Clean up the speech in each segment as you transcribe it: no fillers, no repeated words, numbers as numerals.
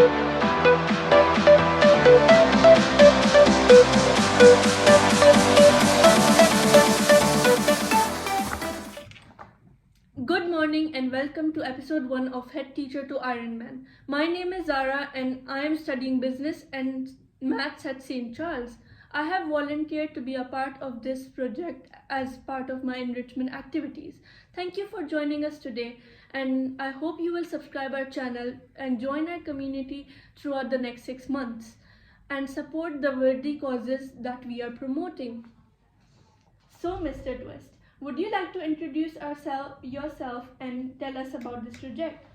Good morning and welcome to episode 1 of Head Teacher to Ironman. My name is Zara and I am studying business and maths at St. Charles. I have volunteered to be a part of this project as part of my enrichment activities. Thank you for joining us today, and I hope you will subscribe our channel and join our community throughout the next 6 months and support the worthy causes that we are promoting. So, Mr. Twist, would you like to introduce yourself and tell us about this project?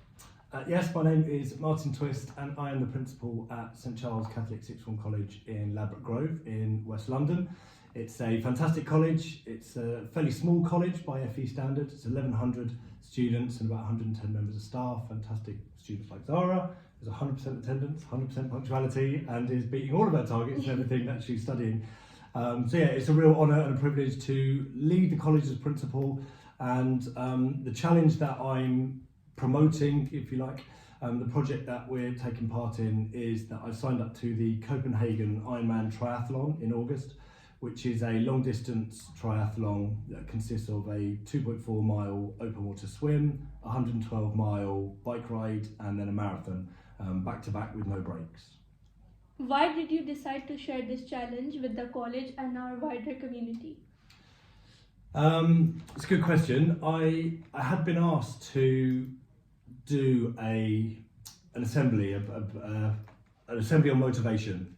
Yes, my name is Martin Twist and I am the principal at St Charles Catholic Sixth Form College in Ladbroke Grove in West London. It's a fantastic college. It's a fairly small college by FE standards. It's 1,100 students and about 110 members of staff. Fantastic students like Zara. There's 100% attendance, 100% punctuality, and is beating all of our targets and everything that she's studying. So yeah, it's a real honour and a privilege to lead the college as principal, and the challenge that I'm promoting, if you like, the project that we're taking part in is that I've signed up to the Copenhagen Ironman triathlon in August, which is a long distance triathlon that consists of a 2.4 mile open water swim, 112 mile bike ride, and then a marathon, back to back with no breaks. Why did you decide to share this challenge with the college and our wider community? It's a good question. I had been asked to do an assembly on motivation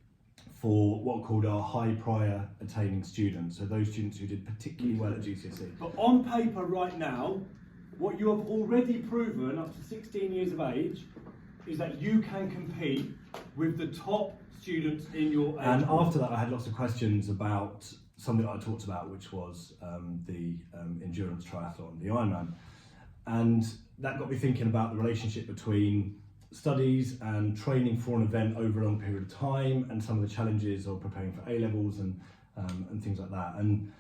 for what are called our high prior attaining students, so those students who did particularly well at GCSE. But on paper right now, what you have already proven up to 16 years of age is that you can compete with the top students in your age And group. after that I had lots of questions about something that I talked about, which was the endurance triathlon, the Ironman. And that got me thinking about the relationship between studies and training for an event over a long period of time, and some of the challenges of preparing for A-levels and things like that. And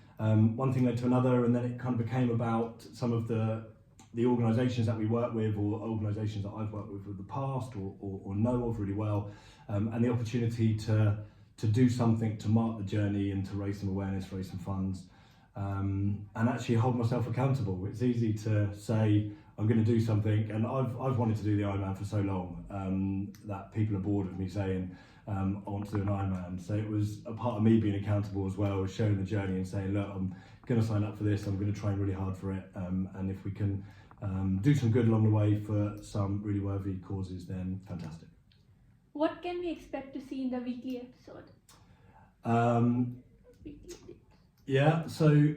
one thing led to another, and then it kind of became about some of the organisations that we work with, or organisations that I've worked with in the past or know of really well, and the opportunity to do something to mark the journey and to raise some awareness, raise some funds, and actually hold myself accountable. It's easy to say I'm going to do something, and I've wanted to do the Ironman for so long that people are bored of me saying I want to do an Ironman. So it was a part of me being accountable as well, was sharing the journey and saying, look, I'm going to sign up for this, I'm going to train really hard for it, and if we can do some good along the way for some really worthy causes, then fantastic. What can we expect to see in the weekly episode? Yeah, so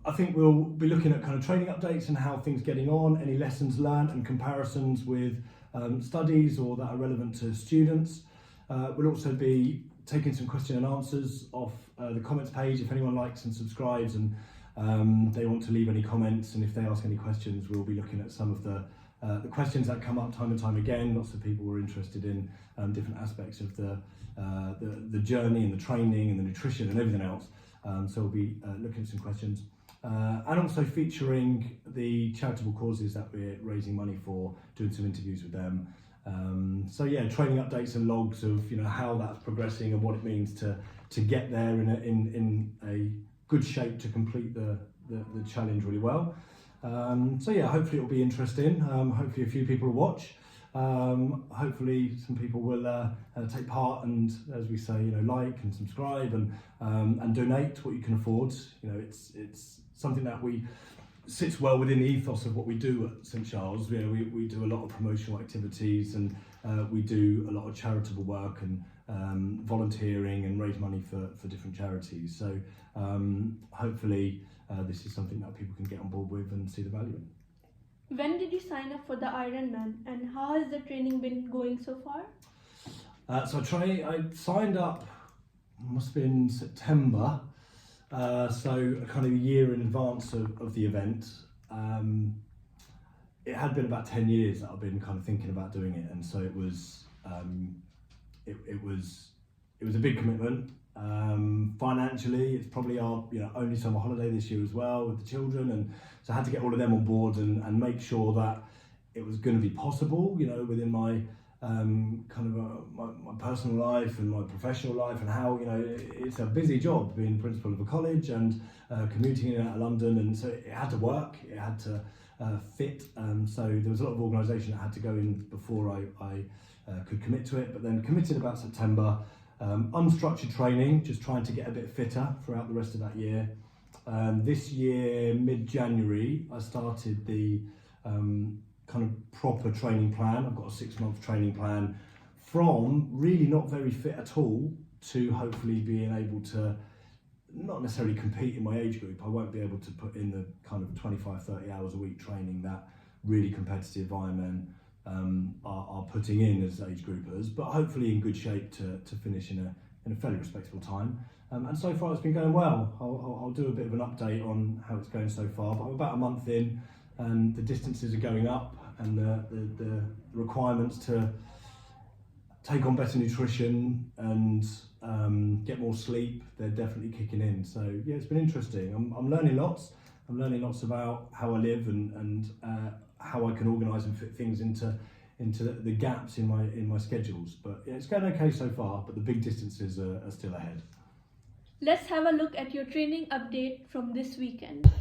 I think we'll be looking at kind of training updates and how things are getting on, any lessons learned and comparisons with studies or that are relevant to students. We'll also be taking some question and answers off the comments page if anyone likes and subscribes, and they want to leave any comments, and if they ask any questions, we'll be looking at some of the questions that come up time and time again. Lots of people were interested in different aspects of the journey and the training and the nutrition and everything else. So we'll be looking at some questions and also featuring the charitable causes that we're raising money for, doing some interviews with them. So yeah, training updates and logs of how that's progressing and what it means to get there in a good shape to complete the challenge really well. So yeah, hopefully it'll be interesting. Hopefully a few people will watch. Hopefully some people will take part and, as we say, like and subscribe and donate what you can afford. It's something that sits well within the ethos of what we do at St Charles. We do a lot of promotional activities, and we do a lot of charitable work and volunteering and raise money for different charities. So hopefully this is something that people can get on board with and see the value in. When did you sign up for the Ironman, and how has the training been going so far? So I signed up, must have been September, so kind of a year in advance of the event. It had been about 10 years that I've been kind of thinking about doing it, and so it was a big commitment. Financially, it's probably our only summer holiday this year as well with the children, and so I had to get all of them on board and make sure that it was going to be possible, within my my personal life and my professional life, and how, you know, it's a busy job being principal of a college and commuting in and out of London, and so it had to work, it had to fit, so there was a lot of organisation that had to go in before I could commit to it, but then committed about September. Unstructured training, just trying to get a bit fitter throughout the rest of that year. This year, mid-January, I started the kind of proper training plan. I've got a 6-month training plan, from really not very fit at all to hopefully being able to not necessarily compete in my age group. I won't be able to put in the kind of 25-30 hours a week training that really competitive Ironmen are putting in as age groupers, but hopefully in good shape to finish in a fairly respectable time. And so far it's been going well. I'll do a bit of an update on how it's going so far, but I'm about a month in and the distances are going up, and the requirements to take on better nutrition and get more sleep, they're definitely kicking in. So yeah, it's been interesting. I'm learning lots. I'm learning lots about how I live and how I can organise and fit things into the gaps in my schedules. But yeah, it's going okay so far, but the big distances are still ahead. Let's have a look at your training update from this weekend.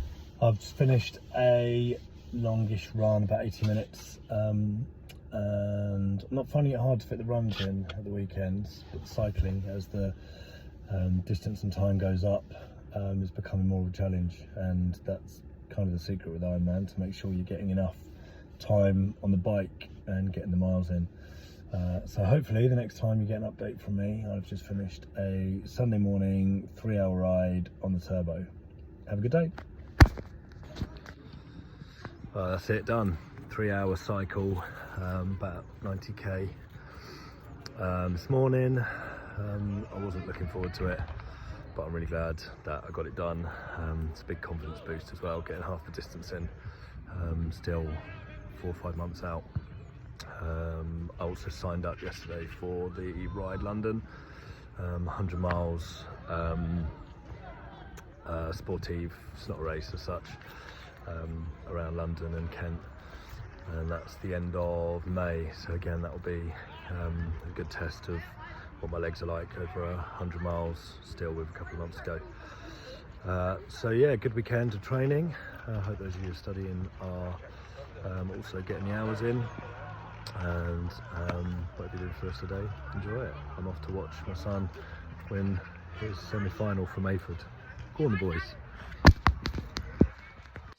I've just finished a longish run, about 80 minutes, and I'm not finding it hard to fit the runs in at the weekends, but cycling, as the distance and time goes up, is becoming more of a challenge, and that's kind of the secret with Ironman, to make sure you're getting enough time on the bike and getting the miles in. So hopefully the next time you get an update from me, I've just finished a Sunday morning 3-hour ride on the turbo. Have a good day. Well, that's it, done. 3-hour cycle, about 90k. This morning, I wasn't looking forward to it, but I'm really glad that I got it done. It's a big confidence boost as well, getting half the distance in, still 4 or 5 months out. I also signed up yesterday for the Ride London, 100 miles, sportive, it's not a race as such, around London and Kent, and that's the end of May. So again, that will be a good test of what my legs are like over 100 miles, still with a couple of months to go. So yeah, good weekend of training. I hope those of you studying are also getting the hours in, and whatever you do for the rest of the day, enjoy it. I'm off to watch my son win his semi-final from Mayford. Go on the boys.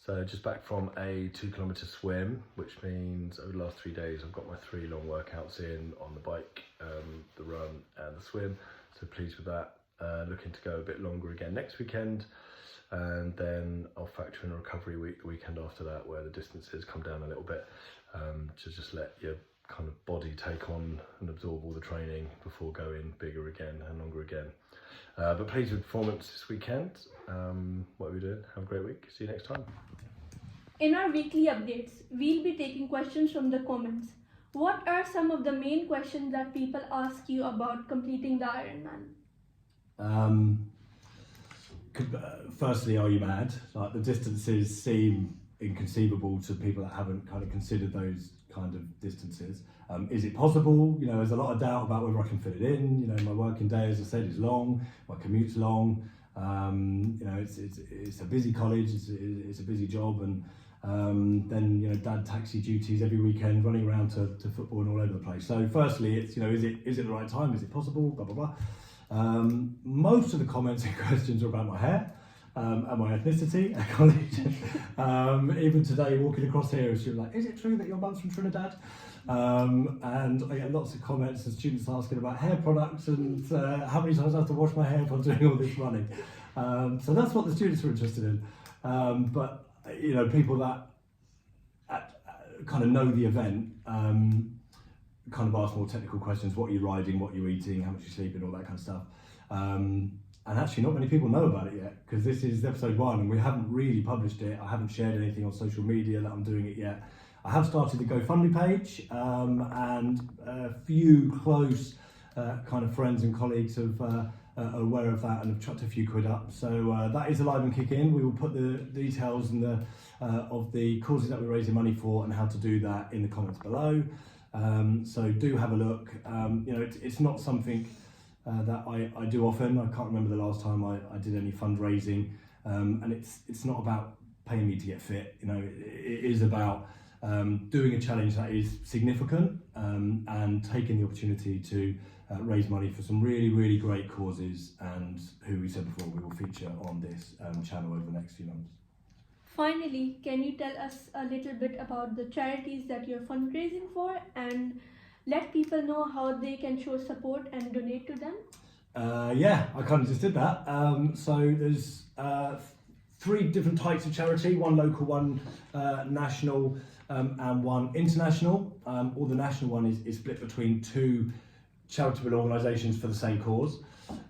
So just back from a 2-kilometre swim, which means over the last 3 days I've got my 3 long workouts in on the bike, the run and the swim. So pleased with that. Looking to go a bit longer again next weekend, and then I'll factor in a recovery week the weekend after that, where the distances come down a little bit, to just let your kind of body take on and absorb all the training before going bigger again and longer again. But pleased with performance this weekend. What are we doing? Have a great week. See you next time. In our weekly updates, we'll be taking questions from the comments. What are some of the main questions that people ask you about completing the Ironman? Firstly, are you mad? Like, the distances seem inconceivable to people that haven't kind of considered those kind of distances. Is it possible? You know, there's a lot of doubt about whether I can fit it in. You know, my working day, as I said, is long. My commute's long. You know, it's a busy college. It's a busy job, and then, you know, dad taxi duties every weekend, running around to football and all over the place. So firstly, it's, you know, is it the right time? Is it possible? Blah blah blah. Most of the comments and questions are about my hair and my ethnicity at college. Even today, walking across here, she was like, "Is it true that your mum's from Trinidad?" And I get lots of comments and students asking about hair products and how many times I have to wash my hair if I'm doing all this running. So that's what the students are interested in. But you know, people that kind of know the event kind of ask more technical questions. What are you riding? What are you eating? How much are you sleeping? All that kind of stuff. And actually, not many people know about it yet, because this is episode 1 and we haven't really published it. I haven't shared anything on social media that I'm doing it yet. I have started the GoFundMe page, and a few close kind of friends and colleagues are aware of that and have chucked a few quid up. So that is alive and kicking. We will put the details and of the causes that we're raising money for and how to do that in the comments below. So do have a look. It's not something that I do often. I can't remember the last time I did any fundraising, and it's not about paying me to get fit. It is about doing a challenge that is significant, and taking the opportunity to raise money for some really, really great causes, and who we said before we will feature on this channel over the next few months. Finally, can you tell us a little bit about the charities that you're fundraising for, and let people know how they can show support and donate to them? Yeah, I kind of just did that. So there's 3 different types of charity, one local, one national, and one international. Or the national one is split between 2 charitable organisations for the same cause.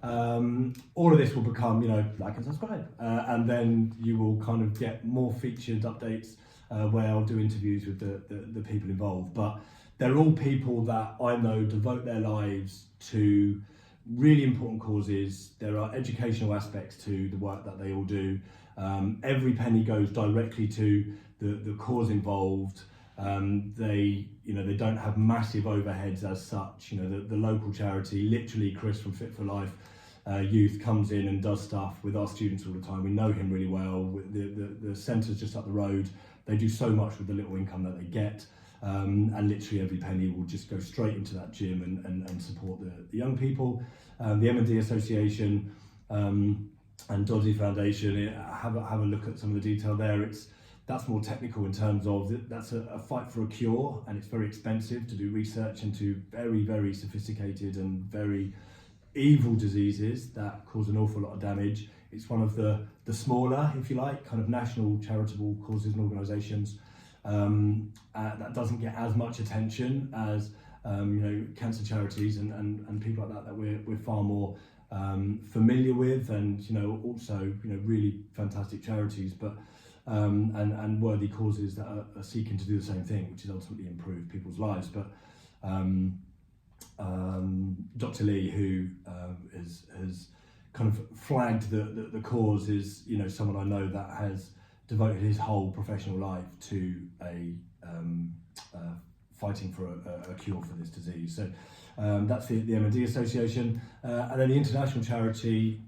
All of this will become, like and subscribe, and then you will kind of get more featured updates where I'll do interviews with the people involved. But they're all people that I know devote their lives to really important causes. There are educational aspects to the work that they all do. Every penny goes directly to the cause involved. They don't have massive overheads as such. The local charity, literally Chris from Fit for Life Youth comes in and does stuff with our students all the time. We know him really well. The centre's just up the road. They do so much with the little income that they get. And literally every penny will just go straight into that gym and support the young people. The M&D Association and Dodgy Foundation, have a look at some of the detail there. That's more technical in terms of that's a fight for a cure, and it's very expensive to do research into very, very sophisticated and very evil diseases that cause an awful lot of damage. It's one of the smaller, if you like, kind of national charitable causes and organisations that doesn't get as much attention as cancer charities and people like that we're far more familiar with, and also really fantastic charities, but and worthy causes that are seeking to do the same thing, which is ultimately improve people's lives. But Dr. Lee, who has kind of flagged the cause, is someone I know that has devoted his whole professional life to fighting for a cure for this disease. So that's the M&D Association, and then the international charity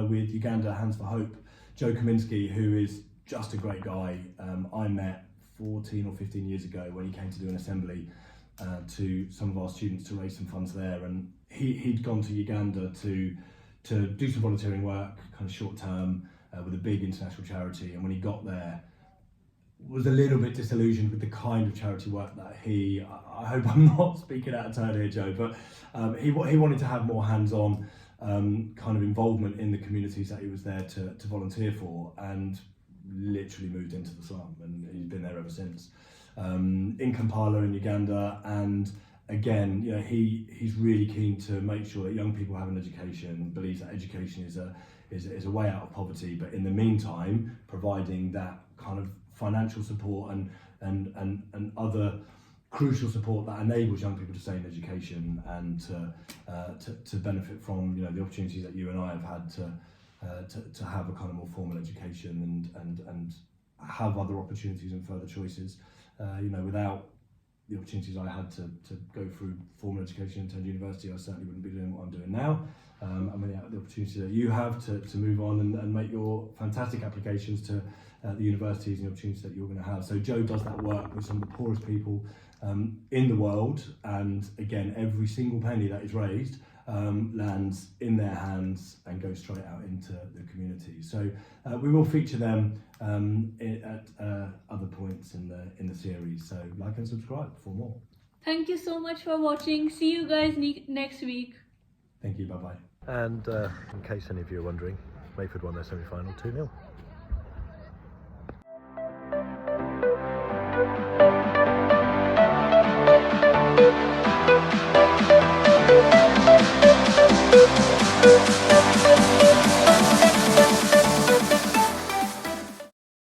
with Uganda Hands for Hope. Joe Kaminsky, who is just a great guy. I met 14 or 15 years ago when he came to do an assembly to some of our students to raise some funds there, and he'd gone to Uganda to do some volunteering work, kind of short term, with a big international charity, and when he got there was a little bit disillusioned with the kind of charity work that I hope I'm not speaking out of turn here, Joe, but he wanted to have more hands-on kind of involvement in the communities that he was there to volunteer for, and literally moved into the slum, and he's been there ever since. In Kampala in Uganda, and again, he's really keen to make sure that young people have an education, believes that education is a way out of poverty, but in the meantime providing that kind of financial support and other crucial support that enables young people to stay in education and to benefit from the opportunities that you and I have had to have a kind of more formal education and have other opportunities and further choices. Without the opportunities I had to go through formal education and attend university, I certainly wouldn't be doing what I'm doing now. And without the opportunity that you have to move on and make your fantastic applications to the universities and the opportunities that you're going to have. So Joe does that work with some of the poorest people in the world, and again, every single penny that is raised lands in their hands and goes straight out into the community. So we will feature them at other points in the series. So like and subscribe for more. Thank you so much for watching. See you guys next week. Thank you. Bye bye. And in case any of you are wondering, Mayford won their semi-final 2-0.